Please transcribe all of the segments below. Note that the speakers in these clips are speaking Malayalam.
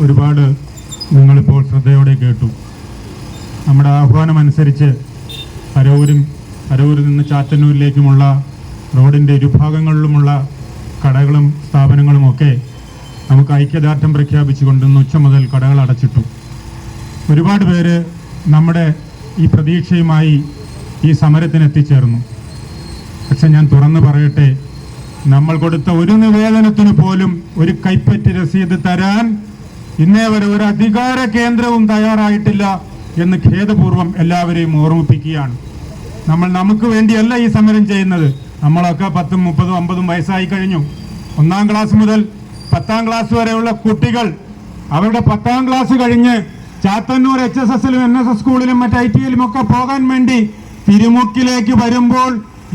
ഒരുപാട് നിങ്ങളിപ്പോൾ ശ്രദ്ധയോടെ കേട്ടു. നമ്മുടെ ആഹ്വാനമനുസരിച്ച് അരൂരിൽ നിന്ന് ചാത്തന്നൂരിലേക്കുമുള്ള റോഡിൻ്റെ ഇരുഭാഗങ്ങളിലുമുള്ള കടകളും സ്ഥാപനങ്ങളുമൊക്കെ നമുക്ക് ഐക്യദാർഢ്യം പ്രഖ്യാപിച്ചുകൊണ്ട് ഇന്ന് ഉച്ച മുതൽ കടകൾ അടച്ചിട്ടു. ഒരുപാട് പേര് നമ്മുടെ ഈ പ്രതീക്ഷയുമായി ഈ സമരത്തിന് എത്തിച്ചേർന്നു. പക്ഷെ ഞാൻ തുറന്നു പറയട്ടെ, നമ്മൾ കൊടുത്ത ഒരു നിവേദനത്തിന് പോലും ഒരു കൈപ്പറ്റ് രസീത് തരാൻ ഇന്നേ വരെ ഒരു അധികാര കേന്ദ്രവും തയ്യാറായിട്ടില്ല എന്ന് ഖേദപൂർവ്വം എല്ലാവരെയും ഓർമ്മിപ്പിക്കുകയാണ്. നമ്മൾ നമുക്ക് വേണ്ടിയല്ല ഈ സമരം ചെയ്യുന്നത്. നമ്മളൊക്കെ 10, 30, 50 വയസ്സായി കഴിഞ്ഞു. 1-ാം ക്ലാസ് മുതൽ 10-ാം ക്ലാസ് വരെയുള്ള കുട്ടികൾ അവരുടെ 10-ാം ക്ലാസ് കഴിഞ്ഞ് ചാത്തന്നൂർ HSSലും NSS സ്കൂളിലും മറ്റ് ITയിലും ഒക്കെ പോകാൻ വേണ്ടി തിരുമുക്കിലേക്ക് വരുമ്പോൾ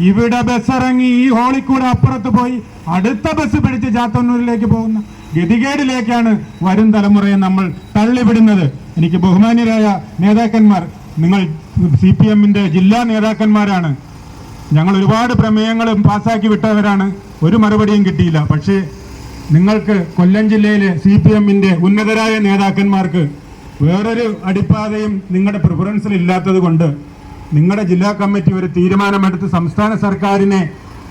ഇവിടെ ബസ് ഇറങ്ങി ഈ ഹോളിൽ കൂടെ അപ്പുറത്ത് പോയി അടുത്ത ബസ് പിടിച്ച് ചാത്തന്നൂരിലേക്ക് പോകുന്ന ഗതികേടിലേക്കാണ് വരും തലമുറയെ നമ്മൾ തള്ളിവിടുന്നത്. എനിക്ക് ബഹുമാന്യരായ നേതാക്കന്മാർ, നിങ്ങൾ CPMന്റെ ജില്ലാ നേതാക്കന്മാരാണ്. ഞങ്ങൾ ഒരുപാട് പ്രമേയങ്ങളും പാസ്സാക്കി വിട്ടവരാണ്. ഒരു മറുപടിയും കിട്ടിയില്ല. പക്ഷേ നിങ്ങൾക്ക് കൊല്ലം ജില്ലയിലെ CPMന്റെ ഉന്നതരായ നേതാക്കന്മാർക്ക് വേറൊരു അടിപ്പാതയും നിങ്ങളുടെ പ്രിഫറൻസിൽ ഇല്ലാത്തത് കൊണ്ട് നിങ്ങളുടെ ജില്ലാ കമ്മിറ്റി ഒരു തീരുമാനമെടുത്ത് സംസ്ഥാന സർക്കാരിനെ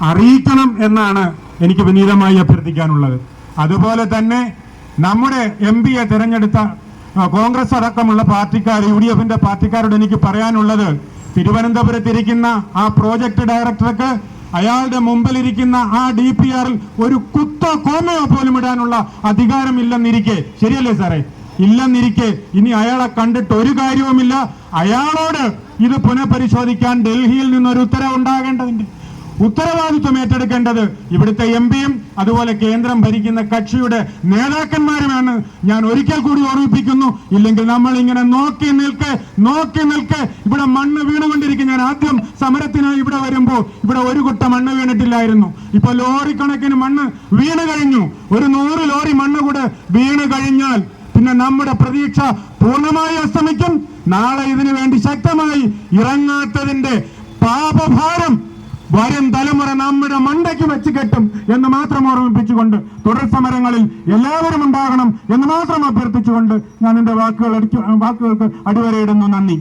അറിയിക്കണം എന്നാണ് എനിക്ക് വിനീതമായി അഭ്യർത്ഥിക്കാനുള്ളത്. അതുപോലെ തന്നെ നമ്മുടെ MP-യെ തിരഞ്ഞെടുത്ത കോൺഗ്രസ് അടക്കമുള്ള പാർട്ടിക്കാർ, UDFന്റെ പാർട്ടിക്കാരോട് എനിക്ക് പറയാനുള്ളത്, തിരുവനന്തപുരത്തിരിക്കുന്ന ആ പ്രോജക്ട് ഡയറക്ടർക്ക് അയാളുടെ മുമ്പിലിരിക്കുന്ന ആ DPR-ൽ ഒരു കുത്തോ കോമയോ പോലും ഇടാനുള്ള അധികാരമില്ലെന്നിരിക്കെ, ശരിയല്ലേ സാറേ? ഇല്ലെന്നിരിക്കെ ഇനി അയാളെ കണ്ടിട്ട് ഒരു കാര്യവുമില്ല. അയാളോട് ഇത് പുനഃപരിശോധിക്കാൻ ഡൽഹിയിൽ നിന്നൊരു ഉത്തരവുണ്ടാകേണ്ടതുണ്ട്. ഉത്തരവാദിത്വം ഏറ്റെടുക്കേണ്ടത് ഇവിടുത്തെ MP-യും അതുപോലെ കേന്ദ്രം ഭരിക്കുന്ന കക്ഷിയുടെ നേതാക്കന്മാരുമാണ്. ഞാൻ ഒരിക്കൽ കൂടി ഓർമ്മിപ്പിക്കുന്നു, ഇല്ലെങ്കിൽ നമ്മൾ ഇങ്ങനെ നോക്കി നിൽക്കെ ഇവിടെ മണ്ണ് വീണുകൊണ്ടിരിക്കും. ഞാൻ ആദ്യം സമരത്തിനായി ഇവിടെ വരുമ്പോൾ ഇവിടെ ഒരു കുട്ട മണ്ണ് വീണിട്ടില്ലായിരുന്നു. ഇപ്പൊ ലോറിക്കണക്കിന് മണ്ണ് വീണ് കഴിഞ്ഞു. ഒരു 100 ലോറി മണ്ണ് കൂടെ വീണ് കഴിഞ്ഞാൽ പിന്നെ നമ്മുടെ പ്രതീക്ഷ പൂർണ്ണമായി അസ്തമിക്കും. നാളെ ഇതിനു വേണ്ടി ശക്തമായി ഇറങ്ങാത്തതിന്റെ പാപഭാരം വരും തലമുറ നമ്മുടെ മണ്ടയ്ക്ക് വെച്ച് കെട്ടും എന്ന് മാത്രം ഓർമ്മിപ്പിച്ചുകൊണ്ട് തുടർ സമരങ്ങളിൽ എല്ലാവരും ഉണ്ടാകണം എന്ന് മാത്രം അഭ്യർത്ഥിച്ചുകൊണ്ട് ഞാൻ എൻ്റെ വാക്കുകൾക്ക് അടിവരയിടുന്നു. നന്ദി.